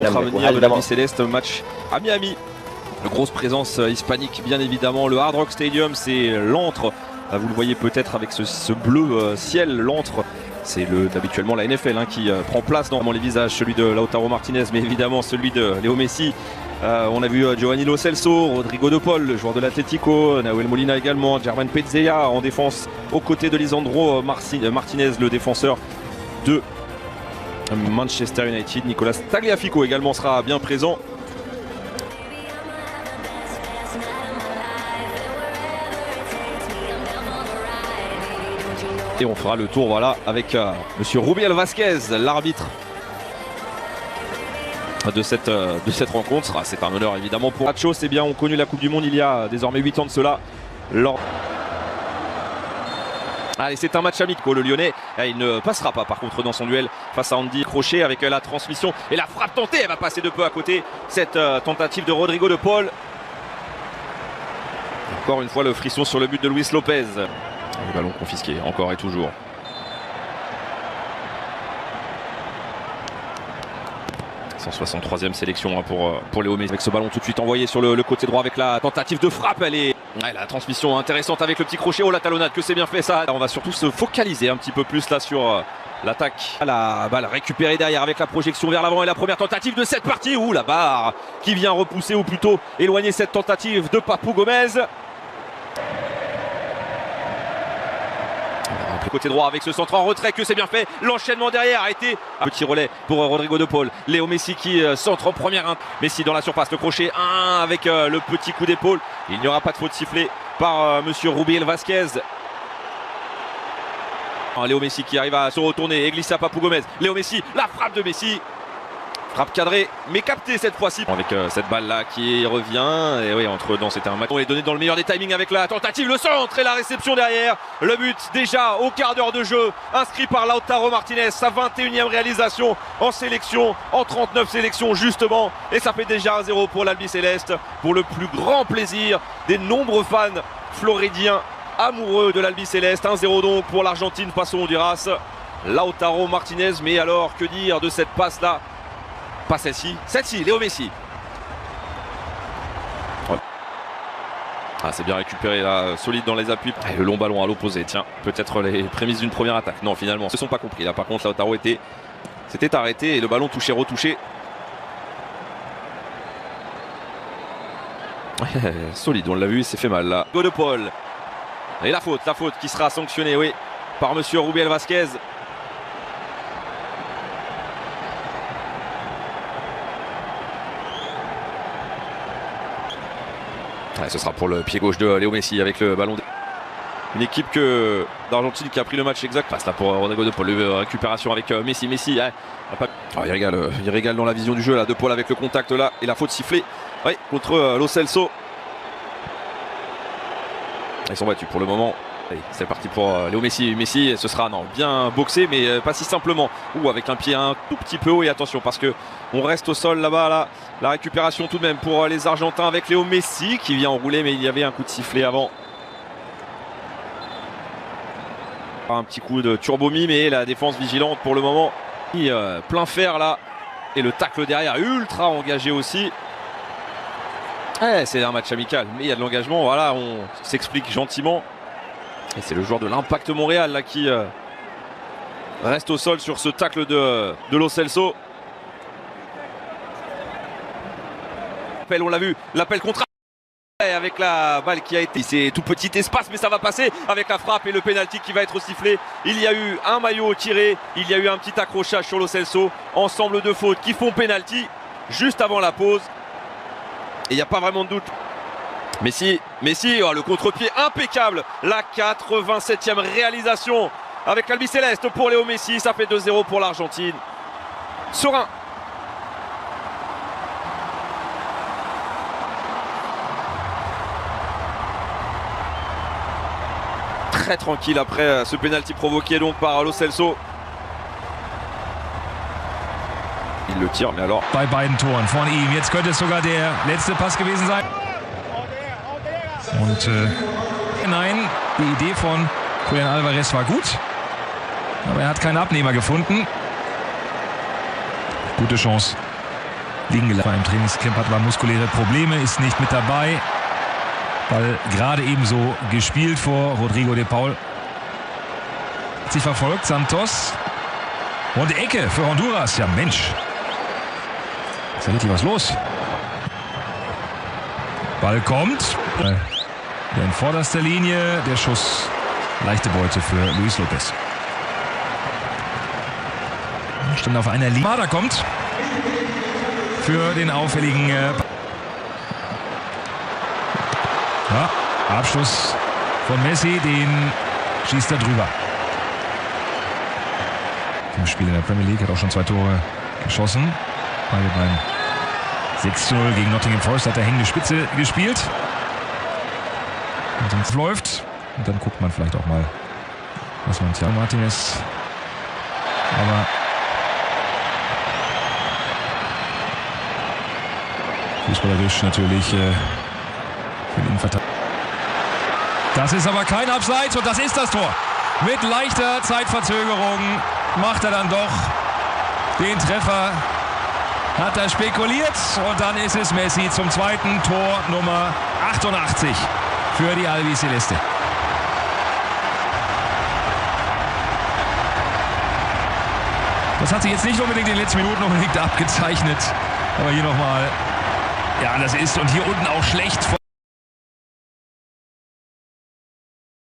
Venir de l'Albi Céleste, match à Miami. Une grosse présence hispanique bien évidemment. Le Hard Rock Stadium, c'est l'antre. Vous le voyez peut-être avec ce bleu ciel, l'antre. C'est habituellement la NFL qui prend place dans les visages, celui de Lautaro Martinez, mais évidemment celui de Léo Messi. On a vu Giovanni Lo Celso, Rodrigo de Paul, le joueur de l'Atlético, Nahuel Molina également, Germain Pezzella en défense aux côtés de Lisandro Martinez, le défenseur de Manchester United. Nicolas Tagliafico également sera bien présent. Et on fera le tour voilà, avec monsieur Rubiel Vasquez, l'arbitre de cette rencontre. C'est un honneur évidemment pour Nacho. C'est bien, on connu la Coupe du Monde il y a désormais 8 ans de cela. Allez, c'est un match amical. Le Lyonnais, il ne passera pas par contre dans son duel face à Andy Crochet avec la transmission et la frappe tentée. Elle va passer de peu à côté. Cette tentative de Rodrigo de Paul. Encore une fois le frisson sur le but de Luis Lopez. Le ballon confisqué encore et toujours. « 163e sélection pour Léo Messi avec ce ballon tout de suite envoyé sur le côté droit avec la tentative de frappe. La transmission intéressante avec le petit crochet. Oh la talonnade, que c'est bien fait ça. On va surtout se focaliser un petit peu plus là sur l'attaque. La balle récupérée derrière avec la projection vers l'avant et la première tentative de cette partie. Ouh, la barre qui vient repousser ou plutôt éloigner cette tentative de Papou Gomez. Côté droit avec ce centre en retrait, que c'est bien fait. L'enchaînement derrière a été petit relais pour Rodrigo de Paul. Léo Messi qui centre en première. Messi dans la surface, le crochet 1 avec le petit coup d'épaule. Il n'y aura pas de faute sifflée par monsieur Rubiel Vasquez. Léo Messi qui arrive à se retourner et glisser à Papou Gomez. Léo Messi, la frappe de Messi. Frappe cadrée, mais captée cette fois-ci. Avec cette balle-là qui revient. Et oui, entre-temps, c'était un match. On est donné dans le meilleur des timings avec la tentative, le centre et la réception derrière. Le but déjà au quart d'heure de jeu. Inscrit par Lautaro Martinez. Sa 21e réalisation en sélection. En 39 sélections justement. Et ça fait déjà 1-0 pour l'Albi Céleste. Pour le plus grand plaisir des nombreux fans floridiens amoureux de l'Albi Céleste. 1-0 donc pour l'Argentine face au Honduras. Lautaro Martinez. Mais alors, que dire de cette passe-là? Pas celle-ci, Léo Messi. Ouais. Ah, c'est bien récupéré là, solide dans les appuis. Et le long ballon à l'opposé, tiens, peut-être les prémices d'une première attaque. Non, finalement, ils ne se sont pas compris. Là, par contre, Lautaro s'était arrêté et le ballon touché, retouché. Ouais, solide, on l'a vu, il s'est fait mal là. Go de Paul. Et la faute qui sera sanctionnée, oui, par monsieur Rubiel Vasquez. Ouais, ce sera pour le pied gauche de Léo Messi avec le ballon. Une équipe d'Argentine qui a pris le match exact. Passe là pour Rodrigo de Paul. Récupération avec Messi. Messi, oh, il régale dans la vision du jeu là. De Paul avec le contact là et la faute sifflée. Oui, contre Lo Celso. Ils sont battus pour le moment. C'est parti pour Léo Messi. Messi, ce sera bien boxé, mais pas si simplement. Ou avec un pied un tout petit peu haut. Et attention, parce que on reste au sol là-bas. Là, la récupération tout de même pour les Argentins avec Léo Messi qui vient enrouler, mais il y avait un coup de sifflet avant. Un petit coup de turbomi, mais la défense vigilante pour le moment. Plein fer là. Et le tacle derrière, ultra engagé aussi. C'est un match amical, mais il y a de l'engagement. Voilà, on s'explique gentiment. Et c'est le joueur de l'Impact Montréal là, qui reste au sol sur ce tacle de Lo Celso. On l'a vu, l'appel contre avec la balle qui a été. C'est tout petit espace, mais ça va passer avec la frappe et le pénalty qui va être sifflé. Il y a eu un maillot tiré, il y a eu un petit accrochage sur Lo Celso. Ensemble de fautes qui font pénalty juste avant la pause. Et il n'y a pas vraiment de doute. Messi, oh, le contre-pied impeccable. La 87e réalisation avec l'Albi Céleste pour Léo Messi. Ça fait 2-0 pour l'Argentine. Serein. Très tranquille après ce pénalty provoqué donc par Lo Celso. Il le tire, mais alors. Bei beiden Toren von ihm. Jetzt könnte es sogar der letzte Pass gewesen sein. Und nein, die Idee von Julian Alvarez war gut, aber er hat keinen Abnehmer gefunden. Gute Chance. liegen gelassen. Im Trainingscamp hat er muskuläre Probleme, ist nicht mit dabei. Ball gerade ebenso gespielt vor Rodrigo de Paul. Hat sich verfolgt, Santos. Und Ecke für Honduras. Ja Mensch. Ist ja richtig was los. Ball kommt. In vorderster Linie. Der Schuss. Leichte Beute für Luis Lopez. Stand auf einer Linie. Da kommt. Für den auffälligen Abschluss von Messi. Den schießt er drüber. Im Spiel in der Premier League hat auch schon 2 Tore geschossen. Beide beim 6:0 gegen Nottingham Forest hat er hängende Spitze gespielt. Und sonst läuft. Und dann guckt man vielleicht auch mal, was man Thiago Martinez. Aber fußballerisch natürlich für den Innenverteidiger. Das ist aber kein Abseits und das ist das Tor. Mit leichter Zeitverzögerung macht er dann doch den Treffer. Hat er spekuliert und dann ist es Messi zum zweiten Tor Nummer 88 für die Albiceleste. Das hat sich jetzt nicht unbedingt in den letzten Minuten abgezeichnet. Aber hier nochmal. Ja, das ist und hier unten auch schlecht.